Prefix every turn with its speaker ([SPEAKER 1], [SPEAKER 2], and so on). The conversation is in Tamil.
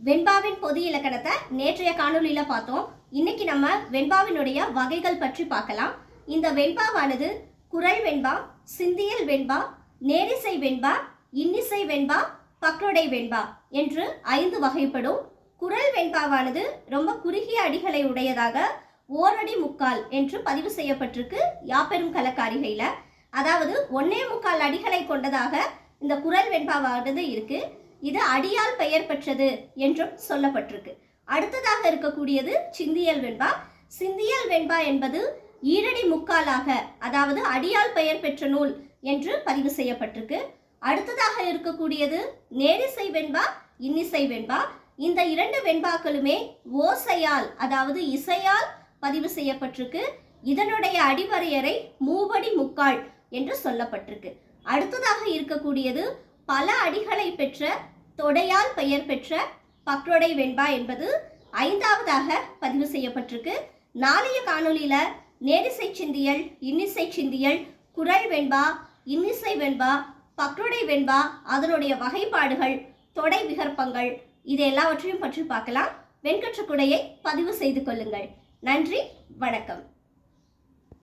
[SPEAKER 1] வெண்பாவின் பொது இலக்கணத்தை நேற்றைய காணொலியில பார்த்தோம். இன்னைக்கு நம்ம வெண்பாவினுடைய வகைகள் பற்றி பார்க்கலாம். இந்த வெண்பாவானது குறள் வெண்பா, சிந்தியல் வெண்பா, நேரிசை வெண்பா, இன்னிசை வெண்பா, பக்ரோடை வெண்பா என்று 5 வகைப்படும். குறள் வெண்பாவானது ரொம்ப குறுகிய அடிகளை உடையதாக ஓரடி முக்கால் என்று பதிவு செய்யப்பட்டிருக்கு யாப்பெரும் கலக்காரிகையில. அதாவது 1.25 அடிகளை கொண்டதாக இந்த குறள் வெண்பாவானது இருக்கு. இது அடியால் பெயர் பெற்றது என்றும் சொல்லப்பட்டிருக்கு. அடுத்ததாக இருக்கக்கூடியது சிந்தியல் வெண்பா. சிந்தியல் வெண்பா என்பது ஈரடி முக்காலாக, அதாவது அடியால் பெயர் பெற்ற நூல் என்று பதிவு செய்யப்பட்டிருக்கு. அடுத்ததாக இருக்கக்கூடியது நேரிசை வெண்பா, இன்னிசை வெண்பா. இந்த 2 வெண்பாக்களுமே ஓசையால், அதாவது இசையால் பதிவு செய்யப்பட்டிருக்கு. இதனுடைய அடிவரையறை மூவடி முக்கால் என்று சொல்லப்பட்டிருக்கு. அடுத்ததாக இருக்கக்கூடியது பல அடிகளை பெற்ற தொடையால் பெயர் பெற்ற பக்ரோடை வெண்பா என்பது 5வதாக பதிவு செய்யப்பட்டிருக்கு. நாளைய காணொலியில நேரிசை சிந்தியல், இன்னிசை சிந்தியல், குறள் வெண்பா, இன்னிசை வெண்பா, பக்ரோடை வெண்பா, அதனுடைய வகைப்பாடுகள், தொடை விகற்பங்கள், இது எல்லாவற்றையும் பற்றி பார்க்கலாம். வெண்கற்ற குடையை பதிவு செய்து கொள்ளுங்கள். நன்றி, வணக்கம்.